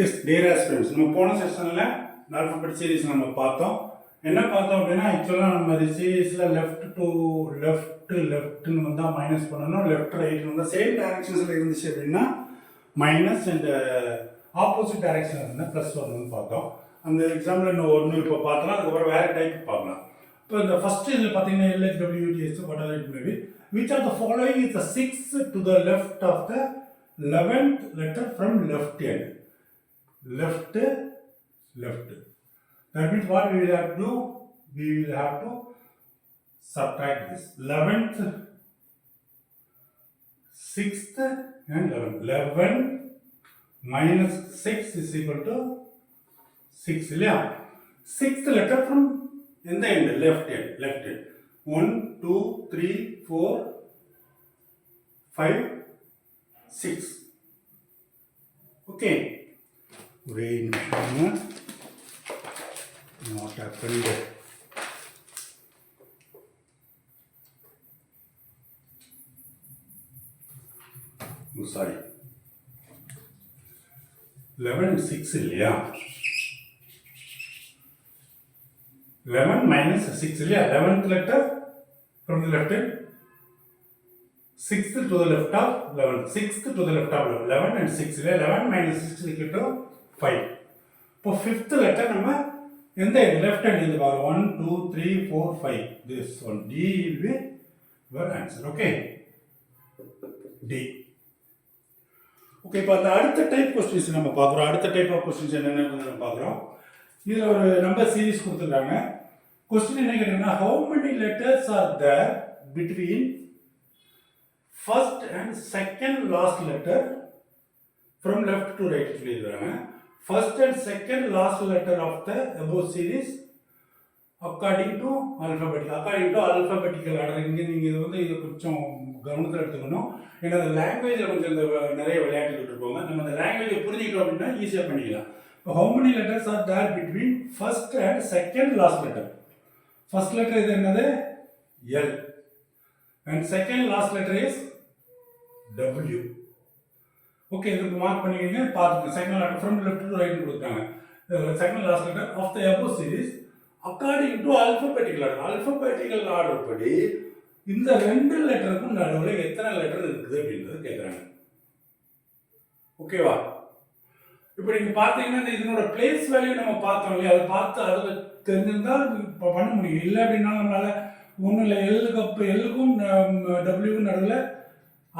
S dear aspirants, நம்ம போன செஷனில் ஆல்ஃபபெட் சீரீஸ் நம்ம பார்த்தோம். என்ன பார்த்தோம் அப்படின்னா, ஆக்சுவலாக நம்ம இது சீரீஸில் லெஃப்ட் டு லெஃப்ட்னு வந்தால் மைனஸ் பண்ணணும், லெஃப்ட் ரைட்னு வந்தால் சேம் டைரக்ஷன்ஸில் இருந்துச்சு அப்படின்னா மைனஸ், அண்ட் ஆப்போசிட் டைரக்ஷன் இருந்தால் ப்ளஸ் வரணும்னு பார்த்தோம். அந்த எக்ஸாம்பிள் இன்னும் ஒன்று இப்போ பார்த்தோம்னா அதுக்கப்புறம் வேறு டைப் பார்க்கலாம். இப்போ இந்த ஃபஸ்ட்டு இதில் பார்த்தீங்கன்னா LHWTS what are it maybe, which are the following is the 6 to the left of the 11th letter from left end. Left. That means what we will have to do? We will have to subtract this. 11th, 6th and 11th. 11 minus 6 is equal to 6. Yeah. 6th letter from in the end, left end. 1, 2, 3, 4, 5, 6. Okay. Wait a minute. What happened? Oh, sorry. 11 6 இல்லையா? 11 minus 6 இல்லையா? 11th letter from the left end. 6th to the left of 11. 6th to the left of 11 and 6 இல்லையா? 11 minus 6 is equal to 5. இப்போ 5th letter நம்ம எந்த left hand இது பாரு 1 2 3 4 5. This one D will be your answer. Okay, D. Okay, இப்போ அந்த அடுத்த type questions நம்ம பார்க்குறோம். அடுத்த டைப் ஆஃப் கொஸ்டின்ஸ் என்னென்னு நம்ம பார்க்குறோம். இதில் ஒரு நம்பர் சீரீஸ் கொடுத்துருக்காங்க. கொஸ்டின் என்ன கேட்டீங்கன்னா, how many letters are there between first and second last letter from left to right சொல்லியிருக்காங்க. First and second last letter of the above series according to alphabetical order. இங்கே நீங்கள் இது வந்து இது கொஞ்சம் கவனத்தில் எடுத்துக்கணும். ஏன்னா அந்த லாங்குவேஜில் கொஞ்சம் இந்த நிறைய விளையாட்டுக்கிட்டு இருப்போங்க. நம்ம அந்த லாங்குவேஜை புரிஞ்சுக்கிட்டோம் அப்படின்னா ஈஸியாக பண்ணிக்கலாம். இப்போ how many letters are there between first and second last letter? First letter இது என்னது? L. And second last letter is W. Okay, இதுக்கு மார்க் பண்ணிக்கிங்க. பார்த்துங்க, second letter from left to right கொடுத்தாங்க. Second last letter of the above series according to alphabetical order. Alphabetical order படி இந்த ரெண்டு லெட்டருக்கும் நடுவில் எத்தனை லெட்டர் இருக்குது அப்படின்றது கேட்குறாங்க. ஓகேவா? இப்போ நீங்கள் பார்த்தீங்கன்னா இதனோட பிளேஸ் வேல்யூ நம்ம பார்த்தோம் இல்லையா? அதை பார்த்து அதில் தெரிஞ்சிருந்தால் இப்போ பண்ண முடியும். இல்லை அப்படின்னா நம்மளால் ஒன்றும் இல்லை, எல்லுக்கும் டபிள்யூக்கும் நடுவில்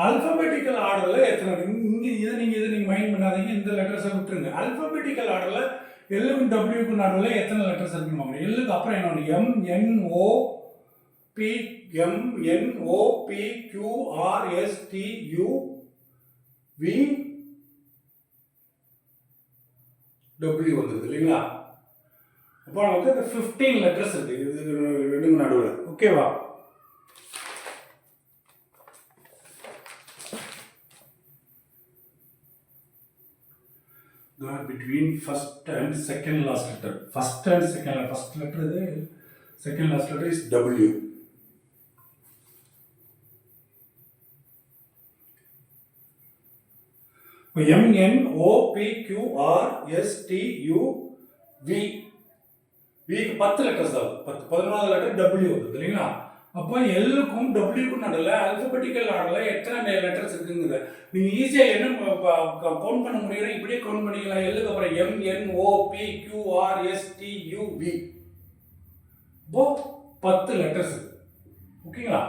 ஆல்ஃபபெட்டிக்கல் ஆர்டரில் எத்தனை இங்கே இதை நீங்கள் மைண்ட் பண்ணாதீங்க. இந்த லெட்டர்ஸை விட்டுருங்க. ஆல்ஃபபெட்டிக்கல் ஆர்டரில் எல்லுக்கும் டபிள்யூக்கும் நடுவில் எத்தனை லெட்டர்ஸ் இருக்குன்னு எல்லுக்கு அப்புறம் என்ன MNOPQRSTUV W வந்துருது இல்லைங்களா? அப்போ நமக்கு 15 லெட்டர்ஸ் இருக்கு இது ரெண்டுக்கும் நடுவில். ஓகேவா? Between first and second last letter. First letter is second last letter is W. MNOPQRSTUV week 10 letters ஆகும். 11வது லெட்டர் W வருது இல்லைங்களா? அப்போ எல்லுக்கும் டபிள்யூக்கும் நடுவில் ஆல்ஃபபெட்டிக்கல் ஆர்டரில் எத்தனை லெட்டர்ஸ் இருக்குங்குது நீங்கள் ஈஸியாக என்ன கவுண்ட் பண்ண முடியும்? இப்படியே கவுண்ட் பண்ணிக்கலாம். எல்லுக்கு அப்புறம் MNOPQRSTUV. இப்போ 10 லெட்டர்ஸ். ஓகேங்களா?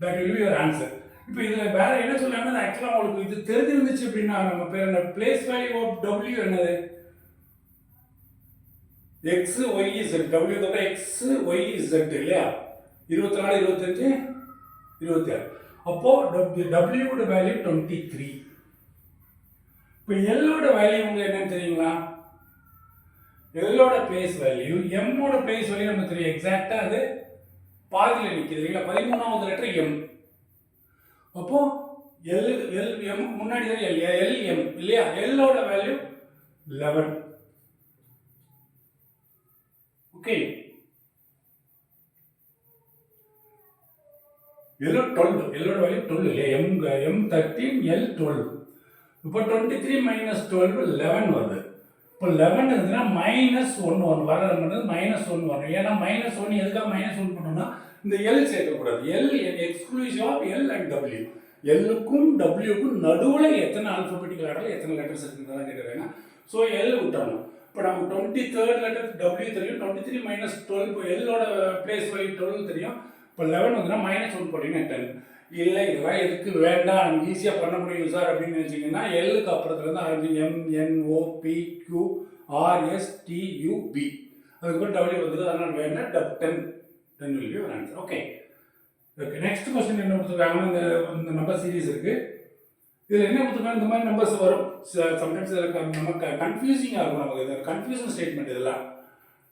That will be your answer. இப்போ இதில் வேற என்ன சொல்றாங்கன்னா, ஆக்சுவலாக உங்களுக்கு இது தெரிஞ்சிருந்துச்சு அப்படின்னா நம்ம பேர் என்ன, பிளேஸ் வேல்யூ ஆஃப் W என்னது? XYZ. W தவிர XYZ இல்லையா? 24 25 26. அப்போ W வேல்யூ 23. இப்போ எல்லோட வேல்யூ உங்களுக்கு என்னன்னு தெரியுங்களா? எல்லோட பிளேஸ் வேல்யூ எம்மோட பிளேஸ் வேல்யூ நமக்கு தெரியும். எக்ஸாக்டா அது பாதியில் நிற்குது இல்லைங்களா? 13வது லெட்டர் M. அப்போ M முன்னாடி தான் LM இல்லையா? எல்லோட வேல்யூ 11. Okay, yellow 12. எல்லோட வேல்யூ 12 இல்லையா? M13 L 12. இப்போ 23 மைனஸ் 12 11 வருது. இப்போ 11 இருந்துச்சுன்னா மைனஸ் 1 வரும். வர மைனஸ் 1 வரும். ஏன்னா மைனஸ் 1 எதுக்காக மைனஸ் 1 பண்ணோம்னா இந்த எல் சேர்க்கக்கூடாது. L exclusive of L and W. எல்லுக்கும் டபிள்யூக்கும் நடுவில் எத்தனை ஆல்ஃபபெட்டிக்கல் ஆர்டர் எத்தனை லெட்டர்ஸ் இருக்குன்னு கேட்குறாங்க. ஸோ எல் விட்டணும். இப்போ நமக்கு 23rd லெட்டர் டபிள்யூ தெரியும். 23 மைனஸ் 12 இப்போ எல்லோட பிளேஸ் 12 தெரியும். இப்போ 11 வந்துன்னா மைனஸ் 1 போட்டிங்கன்னா 10. இல்லை இதெல்லாம் எதுக்கு வேண்டாம், நம்ம ஈஸியாக பண்ண முடியும் சார் அப்படின்னு நினச்சிங்கன்னா எல்லுக்கு அப்புறத்துலேருந்து ஆரம்பிச்சு MNOPQRSTUB அதுக்கப்புறம் டபிள்யூ வந்துடுது. அதனால் வேண்டாம். 10 will be your answer. Okay. Next question என்ன கொடுத்துருக்காங்கன்னா இந்த நம்பர் சீரீஸ் இருக்குது. இதில் என்ன கொடுத்துருக்காங்க, இந்த மாதிரி நம்பர்ஸ் வரும். சம்டைம்ஸ் இதில் நமக்கு கன்ஃபியூசிங்காக இருக்கும். நமக்கு இது கன்ஃபியூஷன் ஸ்டேட்மெண்ட் இதெல்லாம்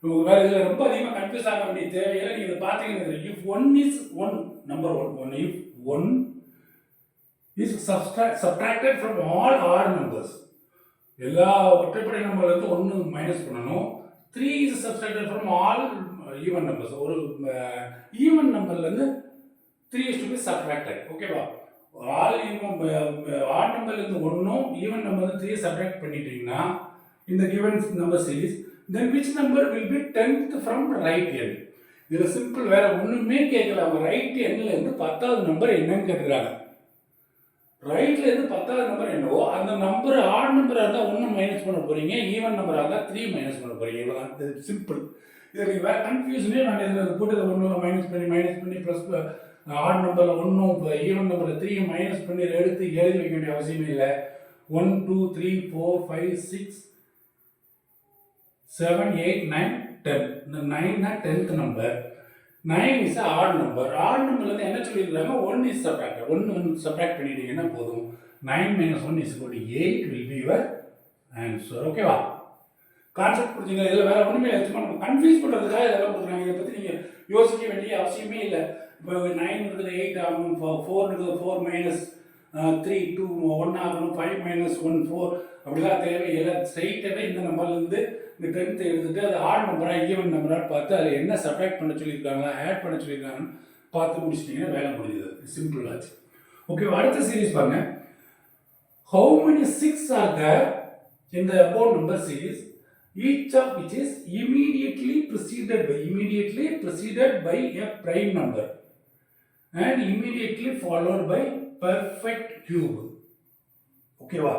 நமக்கு வேறு இதில் ரொம்ப அதிகமாக கன்ஃபியூஸ் ஆக வேண்டிய தேவையில்லை. நீங்கள் இதை பார்த்தீங்கன்னா if one is one number one if one is subtracted from all odd numbers, எல்லா ஒற்றைப்படை நம்பர்லேருந்து 1 மைனஸ் பண்ணணும். 3 is subtracted from all even numbers, ஒரு ஈவன் நம்பர்லேருந்து 3 is to be subtracted. ஓகேவா? ஆல் ஈவன் ஆட் நம்பர்லேருந்து 1 ஈவன் நம்பர் 3 சப்ட்ராக்ட் பண்ணிட்டீங்கன்னா இந்த given number series then which number will be 10th from right end. இதில் சிம்பிள், வேற ஒன்றுமே கேட்கல. அவங்க ரைட் எண்ட்லேருந்து 10வது நம்பர் என்னன்னு கேட்குறாங்க. ரைட்லேருந்து 10வது நம்பர் என்னவோ அந்த நம்பர் ஆட் நம்பராக இருந்தால் 1 மைனஸ் பண்ண போகிறீங்க, ஈவன் நம்பராக இருந்தால் 3 மைனஸ் பண்ண போகிறீங்க. இவ்வளோதான், இது சிம்பிள். இதில் நீங்கள் வேறு கன்ஃபியூஷனே நான் இதில் போட்டு 1 மைனஸ் பண்ணி ப்ளஸ் ஆட் நம்பரில் 1 ஈவன் நம்பரில் 3 மைனஸ் பண்ணி எடுத்து எழுதி வைக்க வேண்டிய அவசியமே இல்லை. 1 2 3 4 5 6 7 8 9 10. இந்த 9 10th நம்பர். 9 இஸ் ஆட் நம்பர். ஆட் நம்பர்லேருந்து என்ன சொல்லியிருக்காங்க, 1 இஸ் சப்ட்ராக்டட். 1 சப்ட்ராக்ட் பண்ணிட்டீங்கன்னா போதும். 9 minus 1 is equal to 8 will be your answer. ஓகேவா? கான்செப்ட் புரிஞ்சுங்க. இதில் வேறு ஒன்றுமே இல்லை, சும்மா நம்ம கன்ஃபியூஸ் பண்ணுறதுக்காக இதெல்லாம் கொடுக்குறாங்க. இதை பற்றி நீங்கள் யோசிக்க வேண்டிய அவசியமே இல்லை. இப்போ 9 இருக்குது 8 ஆகணும், 4 இருக்குது 4 மைனஸ் 3 2 1 ஆகணும், 5 மைனஸ் 1 4 அப்படிலாம் தேவையில்லை. ஸ்ட்ரைட்டாகவே இந்த நம்பர்லேருந்து இந்த 10th எடுத்துகிட்டு அது ஆட் நம்பராக ஈவன் நம்பராக பார்த்து அதில் என்ன சப்ட்ராக்ட் பண்ண சொல்லியிருக்காங்க, ஆட் பண்ண சொல்லியிருக்காங்கன்னு பார்த்து முடிச்சிட்டிங்கன்னா வேலை முடிஞ்சது. சிம்பிள் ஆச்சு. ஓகே, அடுத்த சீரீஸ் பாருங்க. How many 6 are there in the above number series, each of which is immediately preceded by a prime number and immediately followed by perfect cube. ஓகேவா?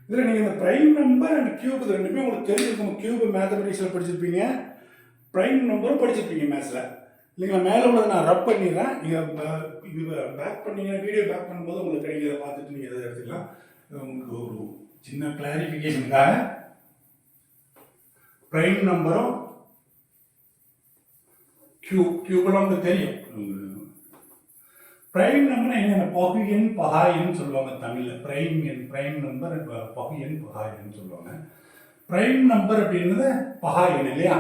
இதில் நீங்கள் இந்த ப்ரைம் நம்பர் அண்ட் கியூப் இது ரெண்டுமே உங்களுக்கு தெரிஞ்சிருக்கும். கியூப் மேத்தமெட்டிக்ஸில் படிச்சிருப்பீங்க, ப்ரைம் நம்பரும் படிச்சிருப்பீங்க மேத்ஸில். இல்லைங்களா? மேலே உள்ளதை நான் ரப் பண்ணிடுறேன். நீங்கள் இது பேக் பண்ணீங்கன்னா வீடியோ பேக் பண்ணும்போது உங்களுக்கு கிடைக்கிறத பார்த்துட்டு நீங்கள் எதை எடுத்துக்கலாம். உங்களுக்கு ஒரு சின்ன கிளாரிஃபிகேஷனுக்காக ப்ரைம் நம்பரும் கியூபெல்லாம் உங்களுக்கு தெரியும். பிரைம் நம்பர் என்ன, பகு எண் பகா எண் சொல்லுவாங்க தமிழில். பிரைம் நம்பர் பகு எண் பகா எண் சொல்லுவாங்க. பிரைம் நம்பர் அப்படின்றது பகா எண் இல்லையா?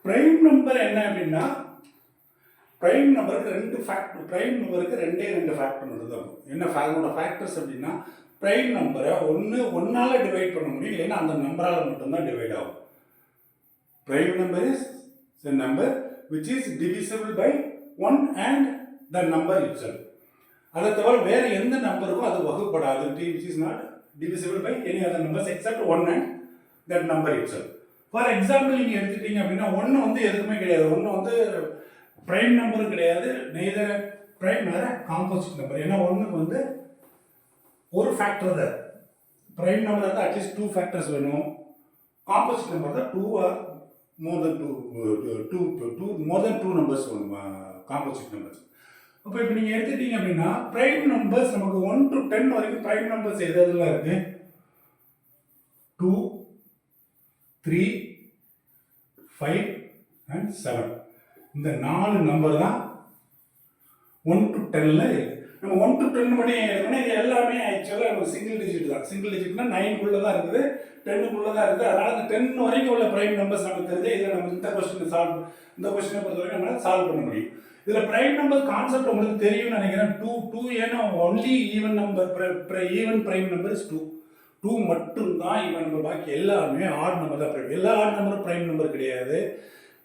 பிரைம் நம்பர் என்ன அப்படின்னா, பிரைம் நம்பருக்கு 2 ஃபேக்டர். பிரைம் நம்பருக்கு 2 ஃபேக்டர் மட்டும் தான். என்ன ஃபேக்டர்ஸ் அப்படின்னா, பிரைம் நம்பரை ஒன்றால் டிவைட் பண்ண முடியும், இல்லைன்னா அந்த நம்பரால் மட்டும்தான் டிவைட் ஆகும். Prime number is a number which is divisible by 1 and the number itself. அதை தவிர வேறு எந்த நம்பருக்கும் அது வகுப்படாது. which is not divisible by any other numbers except 1 and that number itself. For example நீங்கள் எடுத்துட்டீங்க அப்படின்னா 1 எதுக்குமே கிடையாது. 1 பிரைம் நம்பரும் கிடையாது, நெய்தர் பிரைம் வேற காம்போசிட் நம்பர். ஏன்னா 1க்கு ஒரு ஃபேக்டர் தான். பிரைம் நம்பர் இருந்தால் அட்லீஸ்ட் 2 ஃபேக்டர்ஸ் வேணும். காம்போசிட் நம்பர் தான் 2 ஆர் more than 2 numbers வேணும் காம்போசிட் நம்பர்ஸ். அப்போ இப்போ நீங்கள் எடுத்துட்டீங்க அப்படின்னா பிரைம் நம்பர்ஸ் நமக்கு 1 to 10 வரைக்கும் பிரைம் நம்பர்ஸ் எதெல்லாம் இருக்குது? 2 3 5 and 7. இந்த 4 நம்பர் தான் 1 to 10ல் இருக்குது. நம்ம 1 to 10 மட்டும் எடுக்கணும். இது எல்லாமே ஆக்சுவலாக நமக்கு சிங்கிள் டிஜிட் தான். சிங்கிள் டிஜிட்னா 9 தான் இருக்குது, 10 தான் இருக்குது. அதனால் அந்த 10 வரைக்கும் உள்ள பிரைம் நம்பர்ஸ் நமக்கு தெரிஞ்சு இதில் நம்ம இந்த கொஸ்டினை பொறுத்த வரைக்கும் நம்மளால் சால்வ் பண்ண முடியும். இதில் பிரைம் நம்பர் கான்செப்ட் உங்களுக்கு தெரியும்னு நினைக்கிறேன். 2 ஏன்னா only even number, even prime number is 2 மட்டும்தான் ஈவன் நம்பர். பாக்கி எல்லாமே ஆட் நம்பர் தான். பிரைம் எல்லா ஆட் நம்பரும் பிரைம் நம்பர் கிடையாது.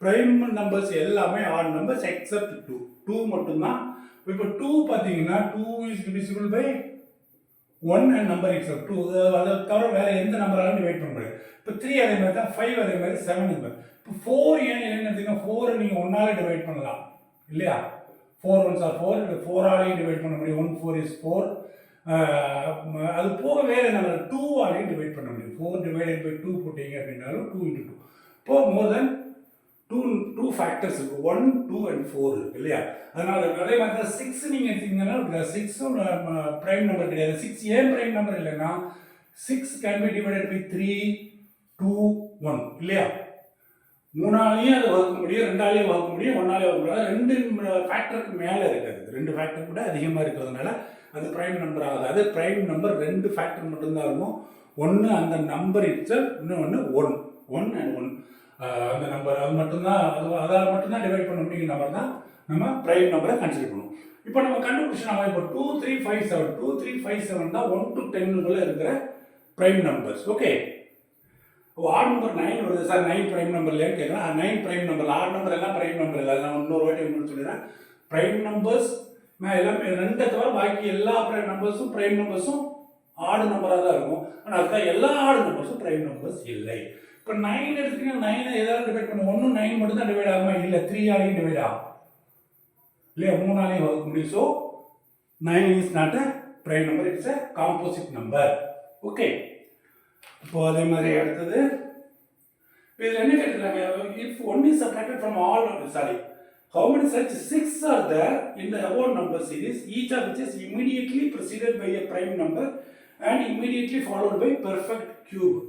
பிரைம் நம்பர்ஸ் எல்லாமே ஆட் நம்பர்ஸ் எக்ஸப்ட் 2 மட்டும்தான். இப்போ 2 பார்த்தீங்கன்னா 2 is divisible by 1 and number itself 2. அதை தவிர வேறு எந்த நம்பராலும் டிவைட் பண்ண முடியாது. இப்போ 3 அதே மாதிரி தான், 5 அதே மாதிரி, 7 அதே மாதிரி. இப்போ 4 ஏன் எடுத்தீங்கன்னா 4 நீங்கள் 1ஆல் டிவைட் பண்ணலாம் இல்லையா? 4 1s are 4, 4ஆலையும் டிவைட் பண்ண முடியும். 1 4 is 4. அது போக வேறு நம்பர் 2ஆலையும் டிவைட் பண்ண முடியும். 4 divided by 2 போட்டீங்க அப்படின்னாலும் 2 into 2. இப்போ மோர் தென் டூ ஃபேக்டர்ஸ் இருக்குது. 1 2 and 4 இருக்குது இல்லையா? அதனால் அதே மாதிரி தான் 6 நீங்கள் எடுத்தீங்கன்னா 6ம் ப்ரைம் நம்பர் கிடையாது. 6 ஏன் ப்ரைம் நம்பர் இல்லைன்னா 6 கேன் பி டிவைடட் பை 3 2 1 இல்லையா? 3ஆலையும் அதை வகுக்க முடியும், 2ஆலையும் வகுக்க முடியும், 1ஆலையும் வகுக்க முடியாது. 2 ஃபேக்டருக்கு மேலே இருக்காது. 2 ஃபேக்டர் கூட அதிகமாக இருக்கிறதுனால அது ப்ரைம் நம்பர் ஆகுது. அது ப்ரைம் நம்பர் 2 ஃபேக்டர் மட்டும்தான் இருக்கும். ஒன்று அந்த நம்பர் இட்செல்ஃப், இன்னொன்று 1 and 1 அந்த நம்பர் அது மட்டும்தான், அதால் மட்டும்தான் டிவைட் பண்ண முடியுங்கிற நம்பர் தான் நம்ம ப்ரைம் நம்பரை கன்சிடர் பண்ணுவோம். இப்போ நம்ம கண்டுபிடிச்சோம், இப்போ 2 3 5 7 2 3 5 7 தான் 1 to 10 இருக்கிற prime numbers. Okay, add number 9 வருது சார், 9 ப்ரைம் நம்பர் இல்லையான்னு கேட்குறேன். 9 ப்ரைம் நம்பர், ஆட் நம்பர் எல்லாம் ப்ரைம் நம்பர் இல்லை. நான் இன்னொரு வாட்டி ஒன்று சொல்லிடுறேன். ப்ரைம் நம்பர்ஸ் எல்லாமே 2 தவிர பாக்கி எல்லா ப்ரைம் நம்பர்ஸும் ஆடு நம்பராக தான் இருக்கும். ஆனால் அதுக்காக எல்லா ஆடு நம்பர்ஸும் ப்ரைம் நம்பர்ஸ் இல்லை. இப்போ 9 எடுத்துக்கிட்டீங்கன்னா 9 ஏதாவது டிவைட் பண்ண 1 9 மட்டும் தான் டிவைட் ஆகுமா? இல்லை, 3ஆலையும் டிவைட் ஆகும் இல்லையா? 3ஆலையும் வகுக்க முடியும். So 9 is not a prime number, it's a composite number. Okay, இப்போ அதே மாதிரி அடுத்தது இதில் என்ன கேட்டுருக்காங்க? If 1 is subtracted from all, how many such 6 are there in the above number series, each of which is immediately preceded by a prime number and immediately followed by perfect cube.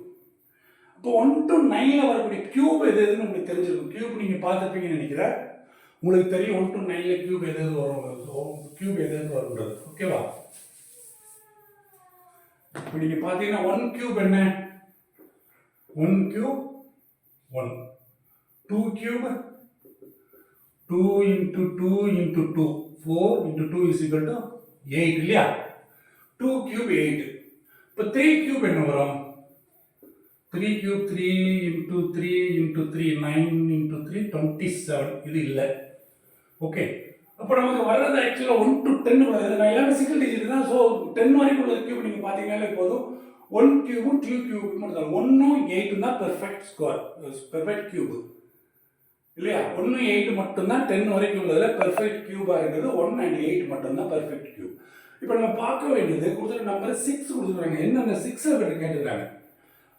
இப்போ 1 to 9 வரக்கூடிய cube எதுன்னு உங்களுக்கு தெரிஞ்சிருக்கும். Cube நீங்கள் பார்த்துருப்பீங்கன்னு நினைக்கிறேன். உங்களுக்கு தெரியும் 1 to 9 கியூப் எது வரும், கியூப் எதுன்னு வரும்ன்றது. ஓகேவா? இப்போ நீங்கள் பார்த்தீங்கன்னா 1 கியூப் என்ன? 1 cube 1, 2 cube 2 into 2 into 2, 4 into 2 is equal to 8 இல்லையா? 2 கியூப் 8. இப்போ 3 கியூப் என்ன வரும்? 3 கியூப் 3 into 3 into 3 9 into 3 27. இது இல்லை. ஓகே, அப்போ நமக்கு வர்றது ஆக்சுவலாக 1 to 10 உள்ளது. நான் எல்லாமே சிங்கிள் டிஜிட் தான். ஸோ 10 வரைக்கும் உள்ள கியூப் நீங்கள் பார்த்தீங்கன்னாலே போதும். 1 கியூபும் 2 கியூபும் மட்டும் தான். 1ம் 8 தான் பெர்ஃபெக்ட் ஸ்கொயர், பெர்ஃபெக்ட் கியூபு இல்லையா? 1 8 மட்டும்தான் 10 வரைக்கும் உள்ளதில் பெர்ஃபெக்ட் கியூபாக இருக்கிறது. 1 and 8 மட்டும்தான் பெர்ஃபெக்ட் கியூப். இப்போ நம்ம பார்க்க வேண்டியது கொடுத்துருக்க நம்பர் 6 கொடுத்துருக்காங்க. என்னென்ன 6 கேட்டுருக்காங்க.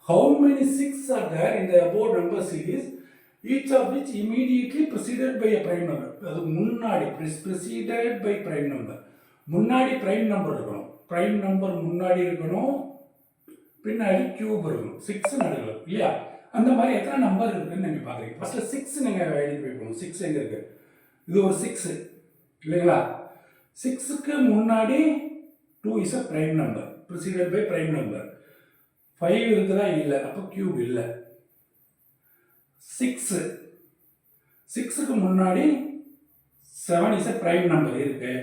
How many 6 are there in the above number series, each of which immediately preceded by a prime number? அது முன்னாடி preceded by prime number. முன்னாடி prime number இருக்கணும். prime number முன்னாடி இருக்கணும், பின்னாடி கியூப் இருக்கணும். 6 நடுவில் இல்லையா? அந்த மாதிரி எத்தனை நம்பர் இருக்குன்னு நீங்கள் பார்க்குறீங்க. ஃபஸ்ட்டு 6 நீங்கள் ஐடென்டிஃபை பண்ணணும். 6 எங்கே இருக்குது? இது ஒரு 6 இல்லைங்களா? 6க்கு முன்னாடி 2 is a prime number, preceded by prime number. 5 இருக்குதா? இல்லை, அப்போ கியூப் இல்லை. 6க்கு முன்னாடி 7 is a prime number இருக்கு.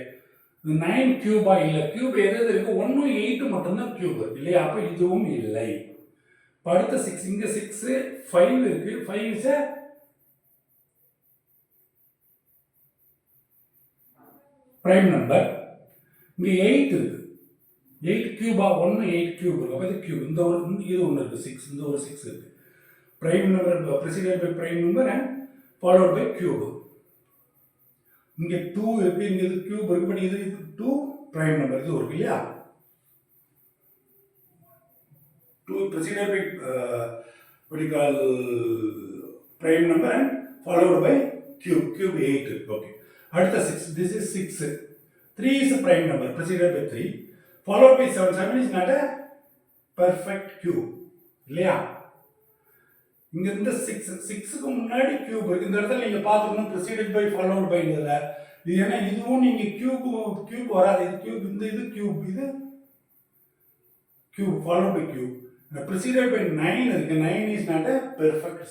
9 கியூபா? இல்லை. கியூப் எது இருக்கு? 1 8 மட்டும்தான் கியூப் இல்லையா? அப்போ இதுவும் இல்லை. இப்போ அடுத்த 6, இங்கே 6 5 இருக்கு. 5 is a prime number. இங்கே 8 இருக்கு. 8 கியூபா? 1 8 கியூப் இருக்கு. அப்போ இது கியூப். இந்த ஒரு இது ஒன்று இருக்குது 6. இந்த ஒரு 6 இருக்கு. Prime number preceded by prime number and followed by cube. இங்கே 2 இருக்கு. இங்கே இது கியூப் இருக்கு. பட் இது 2 ப்ரைம் நம்பர். இது இருக்கு இல்லையா? 2 preceded by what you call prime number and followed by cube. Cube 8. Okay. அடுத்த 6. This is 6. 3 is a prime number preceded by 3. Followed by 7. 7 is not a perfect cube. இல்லையா? இங்க இந்த 6க்கு முன்னாடி cube இருக்கு. இந்த இடத்துல நீங்க பார்த்துக்கணும் preceded by followed by இதுல. இது ஏன்னா இதுவும் நீங்க கியூப் வராது. இது கியூப், இந்த இது கியூப், இது cube followed by cube. preceded by 9 இருக்கு. 9 is not a perfect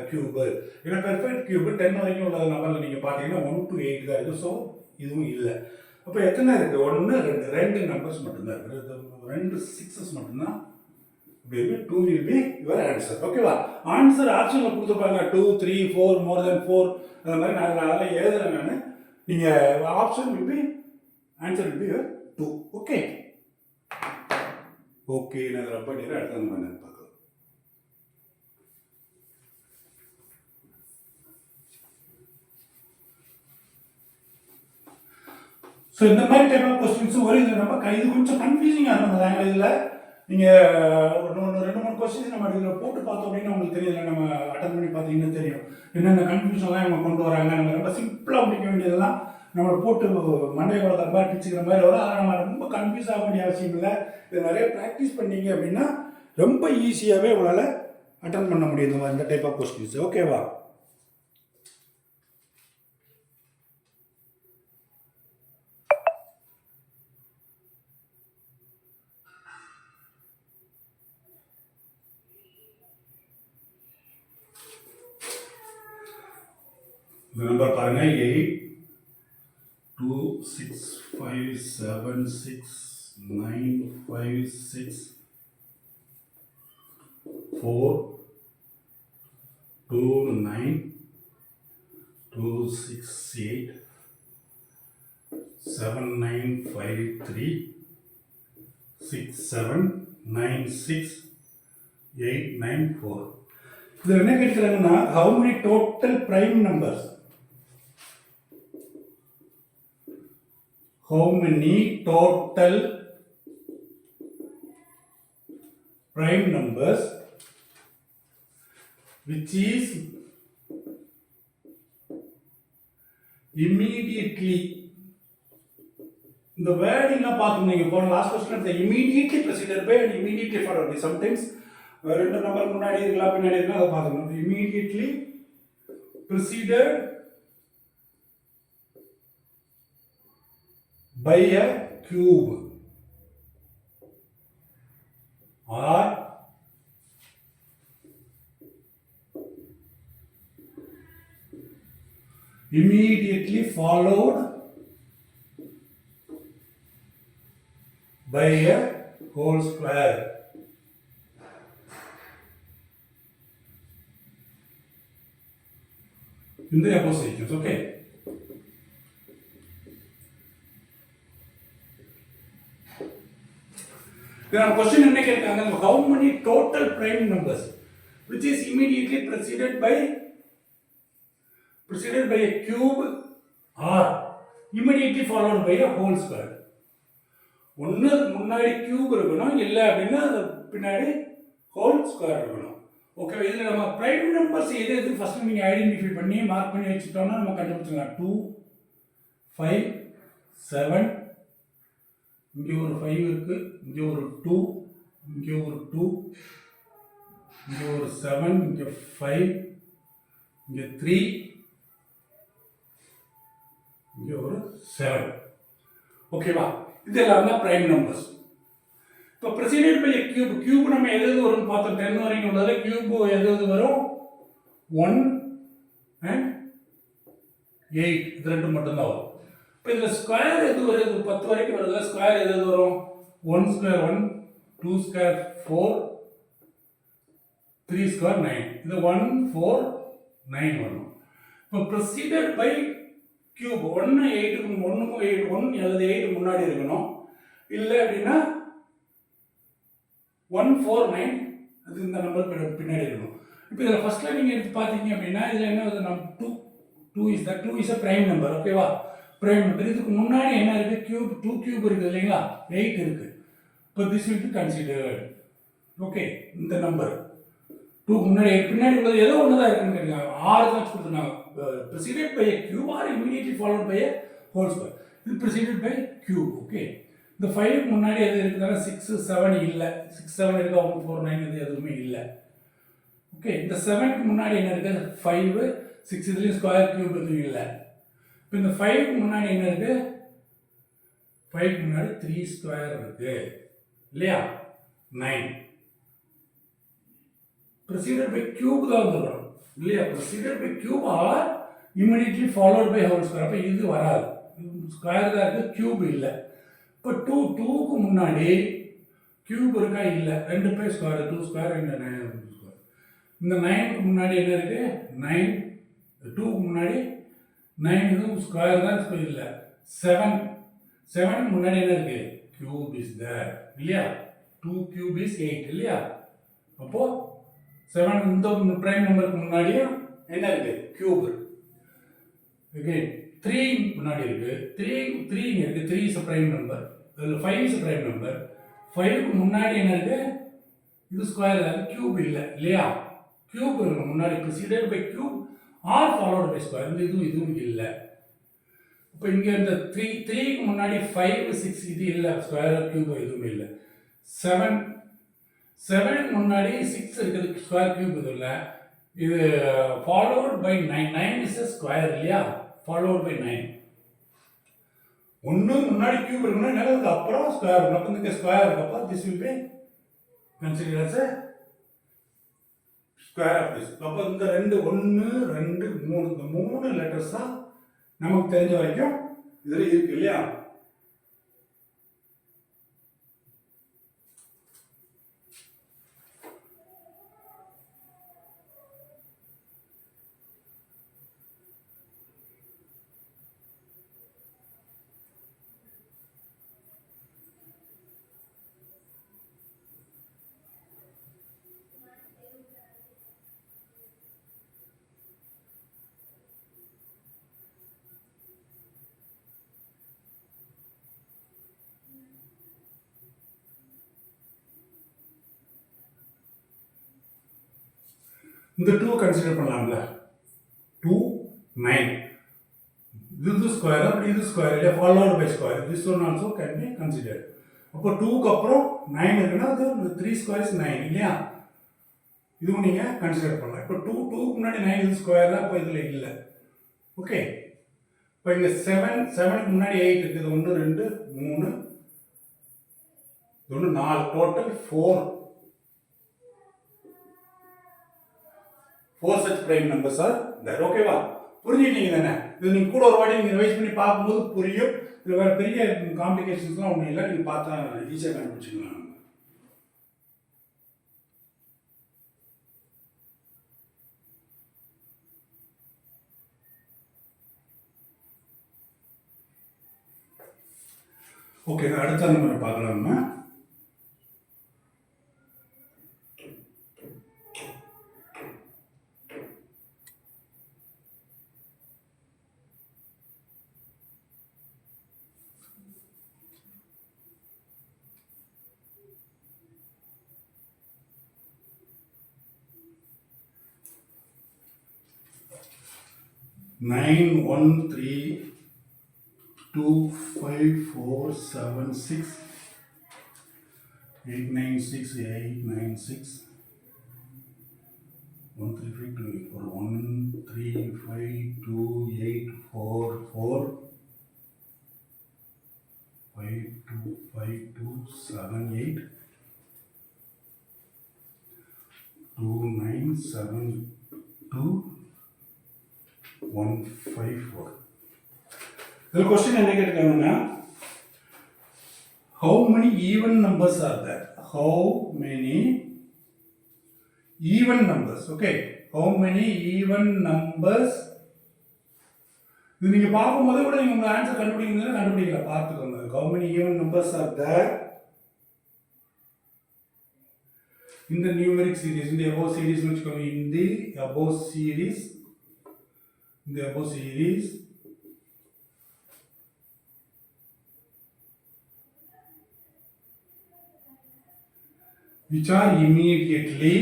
cube. ஏன்னா பெர்ஃபெக்ட் கியூப் 10 வரைக்கும் உள்ள நம்பர்ல நீங்க பார்த்தீங்கன்னா 1 to 8 தான் இருக்கு. ஸோ இதுவும் இல்லை. அப்போ எத்தனை இருக்கு? 1 2 நம்பர்ஸ் மட்டும்தான் இருக்கு. 2 6s மட்டும்தான். 2 will be your answer. ஓகேவா? ஆன்சர் ஆப்ஷனில் கொடுத்துருப்பாங்க 2 3 4 மோர் தென் 4 அந்த மாதிரி நான் அதெல்லாம் எழுதுறேன். நான் நீங்கள் option will be answer will be your 2. Okay. Okay நான் ரப் பண்ணிடுறேன். அடுத்த நம்ம என்னன்னு பார்க்கலாம். ஸோ இந்த மாதிரி டைப் ஆஃப் கொஸ்டின்ஸ் ஒரு இது நம்ம இது கொஞ்சம் கன்ஃபியூசிங்காக இருக்கும் இதில். நீங்கள் ஒரு 2-3 கொஸ்டின்ஸ் நம்ம இதில் போட்டு பார்த்தோம் அப்படின்னு உங்களுக்கு தெரியல, நம்ம அட்டன் பண்ணி பார்த்தீங்கன்னா தெரியும் என்னென்ன கன்ஃபியூஷன்லாம் இவங்க கொண்டு வராங்க. நம்ம ரொம்ப சிம்பிளாக முடிக்க வேண்டியதெல்லாம் நம்மளை போட்டு மண்டை குழந்தை மாதிரி பிடிச்சிக்கிற மாதிரி வரும். அதை நம்ம ரொம்ப கன்ஃபியூஸ் ஆக வேண்டிய அவசியம் இல்லை. இதை நிறைய ப்ராக்டிஸ் பண்ணீங்க அப்படின்னா ரொம்ப ஈஸியாகவே உங்களால் அட்டன் பண்ண முடியும் இந்த டைப் ஆஃப் கொஸ்டின்ஸ். ஓகேவா? இந்த நம்பர் பாருங்க, 8 2 6 5 7 6 9 5 6 4 2 9 2 6 8 7 9 5 3 6 7 9 6 8 9 4. இதில் என்ன கேட்குறாங்கன்னா how many total prime numbers? How many total prime numbers which is immediately, இந்த வேர்டிங்லாம் பார்த்துருந்தீங்க போன last question, immediately preceded by and immediately followed by. sometimes ரெண்டு நம்பர் முன்னாடி இருக்கலாம் பின்னாடி இருக்கலாம், அதை பார்த்துக்கணும். immediately preceded by a cube or immediately followed by a whole square. In the above sequence, okay? Then question என்ன கேட்காங்க, how many total prime numbers which is immediately preceded by a cube or immediately followed by a whole square. ஒன்று முன்னாடி cube இருக்கணும், இல்லை அப்படின்னா அது பின்னாடி whole square இருக்கணும். ஓகே, இதில் நம்ம ப்ரைம் நம்பர்ஸ் எது எது ஃபஸ்ட்டு நீங்கள் ஐடென்டிஃபை பண்ணி மார்க் பண்ணி வச்சுட்டோம்னா நம்ம கண்டுபிடிச்சிடலாம். 2 5 7, இங்கே ஒரு 5 இருக்கு, இங்கே ஒரு 2, இங்கே ஒரு 2, இங்கே ஒரு 7, இங்கே 5, இங்கே 3, இங்கே ஒரு 7. ஓகேவா? இதெல்லாம் தான் ப்ரைம் நம்பர்ஸ். இப்போ ப்ரெசிடென்ட் பை கியூப், கியூப் நம்ம எது எது வரும்னு பார்த்தோம். 10 வரைக்கும் உள்ளது கியூப் எது எது வரும், 1 and 8, இது ரெண்டு மட்டும்தான் வரும். இப்போ இதில் ஸ்கொயர் எது வருது, 10 வரைக்கும் வருது. ஸ்கொயர் எது எது வரும், 1 ஸ்கொயர் 1, 2 ஸ்கொயர் 4, 3 ஸ்கொயர் 9. இது 1 4 9 வரும். இப்போ ப்ரெசிடென்ட் பை கியூப் 1 8க்கும் 1க்கும் 8 1 அல்லது 8 முன்னாடி இருக்கணும், இல்லை அப்படின்னா 1 4 9 அது இந்த நம்பர் பின்னாடி இருக்கணும். இப்போ இதில் ஃபர்ஸ்ட்ல நீங்கள் எடுத்து பார்த்தீங்க அப்படின்னா இதில் என்ன வருது, நம்ம 2 இஸ் அ ப்ரைம் நம்பர். ஓகேவா? Prime number. இதுக்கு முன்னாடி என்ன இருக்குது, கியூப் 2 கியூப் இருக்குது இல்லைங்களா, 8 இருக்குது. இப்போ this will be considered. Okay, இந்த நம்பர் 2 முன்னாடி பின்னாடி உள்ளது ஏதோ ஒன்று தான் இருக்குன்னு கேட்குறாங்க. 6 தான் கொடுத்துருந்தாங்க. preceded by a cube or immediately followed by a whole square. இது preceded by cube. ஓகே, இந்த 5 முன்னாடி எது இருக்குதுன்னா 6 7 இல்லை, 6 7 இருக்கா, 1 4 9 இது எதுவுமே இல்லை. ஓகே, இந்த 7க்கு முன்னாடி என்ன இருக்குது, 5 6, இதுலேயும் ஸ்கொயர் கியூப் எதுவும் இல்லை. இப்போ இந்த 5க்கு முன்னாடி என்ன இருக்குது, 5க்கு முன்னாடி 3 ஸ்கொயர் இருக்கு இல்லையா, 9. preceded by cube தான் வந்துடும் இல்லையா, preceded by cube or immediately followed by whole square. அப்போ இது வராது, ஸ்கொயர் தான் இருக்குது, கியூப் இல்லை. இப்போ 2க்கு முன்னாடி கியூப் இருக்கா, இல்லை, 2 பேர் ஸ்கொயர், 2 ஸ்கொயர் இந்த 9 ஸ்கொயர். இந்த 9க்கு முன்னாடி என்ன இருக்குது, 9, 2க்கு முன்னாடி 9 இதுவும் ஸ்கொயர் தான், இல்லை. 7க்கு முன்னாடி என்ன இருக்குது, கியூப் இஸ் தேர் இல்லையா. 2 cube is 8 இல்லையா? அப்போ 7 இந்த prime நம்பருக்கு முன்னாடியும் என்ன இருக்கு? cube. Again 3 முன்னாடி இருக்கு. 3 இங்க இருக்கு. 3 is a prime number. 5 is a prime number. 5 க்கு முன்னாடி என்ன இருக்கு? இது ஸ்கொயர் அது cube இல்லையா? cube இருக்கு முன்னாடி preceded by cube or followed by square. இதுவும் இல்ல. இப்போ இங்க இந்த 3 க்கு முன்னாடி 5 6 இது இல்ல ஸ்கொயர் கியூப் எதுவும் இல்ல. 7 க்கு முன்னாடி 6 இருக்குது ஸ்கொயர் கியூப் இது இல்ல. இது followed by 9 is a square இல்லையா? followed by 9. ஒண்ணு முன்னாடி கியூப் இருக்குன்னா என்னது அப்புறம் ஸ்கொயர் இருக்கும். அப்ப இந்த ஸ்கொயர் இருக்கப்ப this will be considered as a square of this. அப்ப இந்த 1 2 3 இந்த 3 லெட்டர்ஸ் தான் நமக்கு தெரிஞ்ச வரைக்கும் இதுல இருக்கு இல்லையா? இந்த 2 கன்சிடர் பண்ணலாம்ல. 2 9 இது ஸ்கொயர் அப்படி இது ஸ்கொயர் இல்ல followed by square. This one also can be considered. அப்போ 2 க்கு அப்புறம் 9 இருக்குன்னா அது 3 square is 9 இல்லையா? இதுவும் நீங்க கன்சிடர் பண்ணலாம். இப்போ 2 க்கு முன்னாடி 9 இது ஸ்கொயர் அப்ப இதுல இல்ல. ஓகே. இப்போ இங்க 7 க்கு முன்னாடி 8 இருக்குது. 1 2 3 இது 4 total 4 such prime numbers are there. ஓகேவா? புரிஞ்சிட்டீங்க தானே? இது நீங்க கூட ஒரு வாட்டி நீங்க ரிவைஸ் பண்ணி பார்க்கும்போது புரியும். இது வேற பெரிய காம்ப்ளிகேஷன்ஸ்லாம் ஒன்றும் இல்லை. நீங்க பார்த்தா ஈஸியாக கண்டுபிடிச்சிக்கலாம். ஓகே, அடுத்த நம்பர் பார்க்கலாமா? Nine 1 3 2 5 4 7 6 8 9 6 8 9 6 1 3 5 2 4 1 3 5 2 8 4 4 5 2 5 2 7 8 2 9 7 2 1 5 4. The question என்ன கேட்டிருக்காங்கன்னா, how many even numbers are there? How many even numbers? Okay, how many even numbers? இது நீங்க பார்க்கும்போது கூட நீங்க உங்க ஆன்சர் கண்டுபிடிக்கலாம். பார்த்துக்கோங்க. How many even numbers are there in the numeric series? In the above series வச்சுக்கோங்க. In the above series which are immediately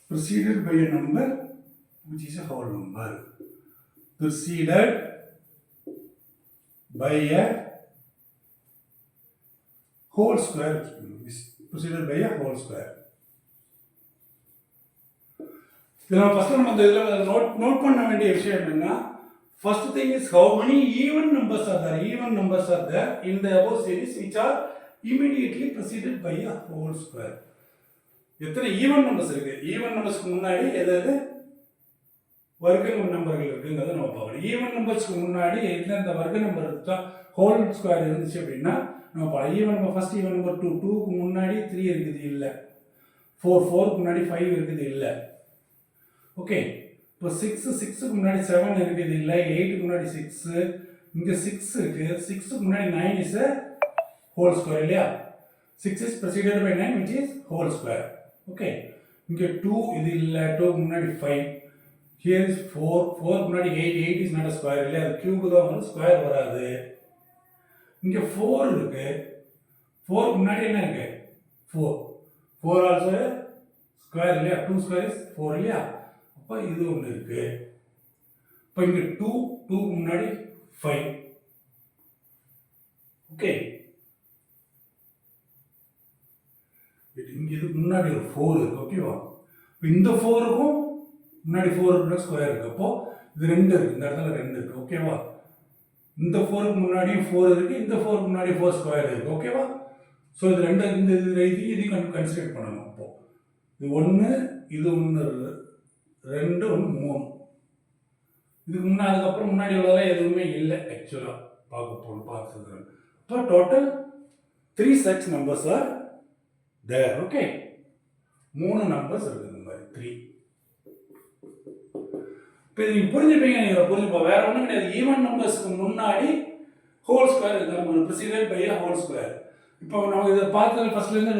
preceded by a number which is a whole number. Preceded by a whole square. Preceded by a whole square. இதில் first நம்ம இதில் note பண்ண வேண்டிய விஷயம் என்னன்னா, first thing is how many even numbers are there in the above series which are immediately preceded by a whole square. எத்தனை even numbers இருக்கு? Even நம்பர்ஸ்க்கு முன்னாடி எதாவது வர்க்க நம்பர்கள் இருக்குங்கிறத நம்ம பார்க்கணும். ஈவன் நம்பர்ஸ்க்கு முன்னாடி எந்தெந்த வர்க்க நம்பர் இருக்கா ஹோல் ஸ்கொயர் இருந்துச்சு அப்படின்னா நம்ம பார்க்கலாம். Even number first even number 2 2க்கு முன்னாடி 3 இருக்குது இல்லை. 4 4க்கு முன்னாடி 5 இருக்குது இல்லை. ஓகே, இப்போ 6க்கு முன்னாடி 7 இருக்குது இல்லை, 8க்கு முன்னாடி 6, இங்கே 6 இருக்குது, 6க்கு முன்னாடி 9 இஸ் a whole square இல்லையா? 6 is preceded by 9 which is whole square. Okay, இங்கே 2 இது இல்லை, 2க்கு முன்னாடி 5, here is 4, 4க்கு முன்னாடி 8, 8 is not a square இல்லையா? அது கியூபு தான் வரும், ஸ்கொயர் வராது. இங்கே 4 இருக்கு, 4க்கு முன்னாடி என்ன இருக்கு? 4, 4 ஆல்சோ ஸ்கொயர் இல்லையா? 2 ஸ்கொயர் இஸ் 4 இல்லையா? அப்போ இது ஒன்று இருக்கு. இப்போ இங்கே 2க்கு முன்னாடி 5. ஓகே, இங்கே இதுக்கு முன்னாடி ஒரு 4 இருக்கு. ஓகேவா? இப்போ இந்த 4க்கும் முன்னாடி 4 இருக்குன்னா ஸ்கொயர் இருக்கு. அப்போ இது 2 இருக்கு, இந்த இடத்துல 2 இருக்கு. ஓகேவா? இந்த 4க்கு முன்னாடியும் 4 இருக்கு, இந்த 4க்கு முன்னாடி 4 ஸ்கொயர் இருக்கு. ஓகேவா? ஸோ இது 2 இந்த இதையும் கன்சிடர் பண்ணணும். அப்போ இது 1, இது 1, 2, 1, 3. இதுக்கு முன்னாடி அதுக்கப்புறம் முன்னாடி உள்ளதெல்லாம் எதுவுமே இல்லை ஆக்சுவலாக பார்த்தது. இப்போ total 3 such numbers are there. Okay, 3 numbers இருக்குது இந்த மாதிரி 3. இப்போ இது நீங்கள் புரிஞ்சுப்பீங்க, நீங்கள் புரிஞ்சுப்போம். வேற ஒன்றும் கிடையாது. ஈவன் நம்பர்ஸ்க்கு முன்னாடி ஹோல் ஸ்கொயர் இருக்குது, ப்ரிசிடெட் பை ஹோல் ஸ்கொயர். இப்போ நம்ம இதை பார்த்தது ஃபர்ஸ்ட்லேருந்து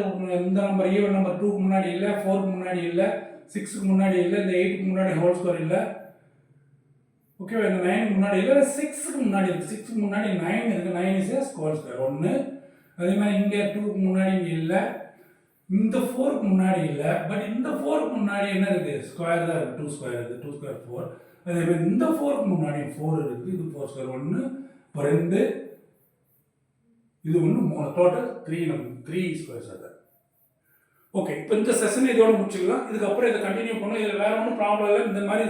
இந்த நம்பர் ஈவன் நம்பர் 2க்கு முன்னாடி இல்லை, 4க்கு முன்னாடி இல்லை, 6க்கு முன்னாடி இல்லை, இந்த 8க்கு முன்னாடி ஹோல் ஸ்கொயர் இல்லை. ஓகேவா? இந்த 9க்கு முன்னாடி இல்லை, 6க்கு முன்னாடி இருக்குது. 6க்கு முன்னாடி 9 இருக்குது, 9 இஸ் a ஹோல் ஸ்கொயர் 1. அதே மாதிரி இங்கே 2க்கு முன்னாடி இங்கே இல்லை, இந்த 4க்கு முன்னாடி இல்லை, பட் இந்த 4க்கு முன்னாடி என்ன இருக்குது? ஸ்கொயர் தான் இருக்குது, 2 ஸ்கொயர் இருக்குது, 2 ஸ்கொயர் 4. அதே மாதிரி இந்த 4க்கு முன்னாடி 4 இருக்குது, இது 4 ஸ்கொயர் 1, இப்போ 2, இது 1, 3, டோட்டல் 3 ஸ்கொயர்ஸ் அது. ஓகே, இப்போ இந்த செஷனை இதோட முடிச்சுக்கலாம். இதுக்கப்புறம் இதை கண்டினியூ பண்ணணும். இதில் வேறு ஒன்றும் ப்ராப்ளம் இல்லை. இந்த மாதிரி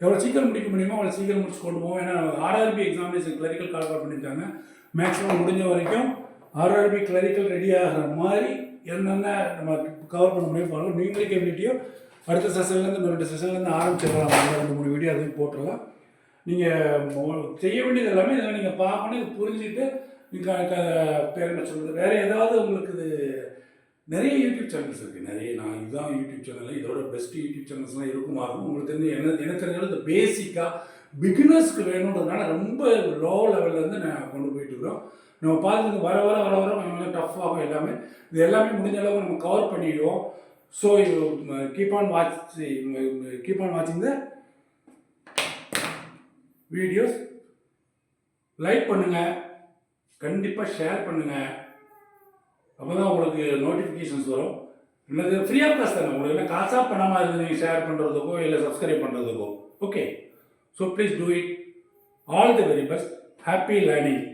எவ்வளோ சீக்கிரம் முடிக்க முடியுமோ அவ்வளோ சீக்கிரம் முடிச்சு கொண்டு போவோம். ஏன்னா ஆர்ஆர்பி எக்ஸாமினேஷன் கிளரிக்கல் கால் பண்ணியிருக்காங்க. மேக்ஸிமம் முடிஞ்ச வரைக்கும் ஆர்ஆர்பி கிளரிக்கல் ரெடி ஆகிற மாதிரி என்னென்ன நம்ம கவர் பண்ண முடியும் பாருங்கள். நியூமரிக் எபிலிட்டியோ அடுத்த செஷன்லேருந்து 2 செஷன்லேருந்து ஆரம்பிச்சிடலாம். 2-3 வீடியோ அதையும் போட்டுடலாம். நீங்கள் செய்ய வேண்டியது எல்லாமே இதில் நீங்கள் பார்க்கணும். இது புரிஞ்சுட்டு பேர் என்ன சொல்கிறது, வேறு ஏதாவது உங்களுக்கு இது நிறைய யூடியூப் சேனல்ஸ் இருக்குது. நிறைய நான் இதுதான் யூடியூப் சேனல், இதோட பெஸ்ட் யூடியூப் சேனல்ஸ்லாம் இருக்குமா இருக்கும். உங்களுக்கு தெரிஞ்சு எனக்கு தெரிஞ்சாலும் இந்த பேசிக்காக பிகினர்ஸ்க்கு வேணுன்றதுனால ரொம்ப லோ லெவல்லேருந்து நான் கொண்டு போயிட்டு இருக்கிறோம். நம்ம பார்த்துட்டு வர வர வர வர கொஞ்சம் டஃப் ஆகும் எல்லாமே. இது எல்லாமே முடிஞ்ச அளவுக்கு நம்ம கவர் பண்ணிவிடுவோம். ஸோ கீப் ஆன் வாட்சிங் த வீடியோஸ். லைக் பண்ணுங்கள், கண்டிப்பாக ஷேர் பண்ணுங்கள். அப்போ தான் உங்களுக்கு நோட்டிஃபிகேஷன்ஸ் வரும். என்னது ஃப்ரீ ஆஃப் காஸ்ட் தானே, உங்களுக்கு என்ன காசாக பண்ணாமல் இருக்குது நீங்கள் ஷேர் பண்ணுறதுக்கோ இல்லை சப்ஸ்கிரைப் பண்ணுறதுக்கோ. Okay, so please do it. All the very best. Happy learning.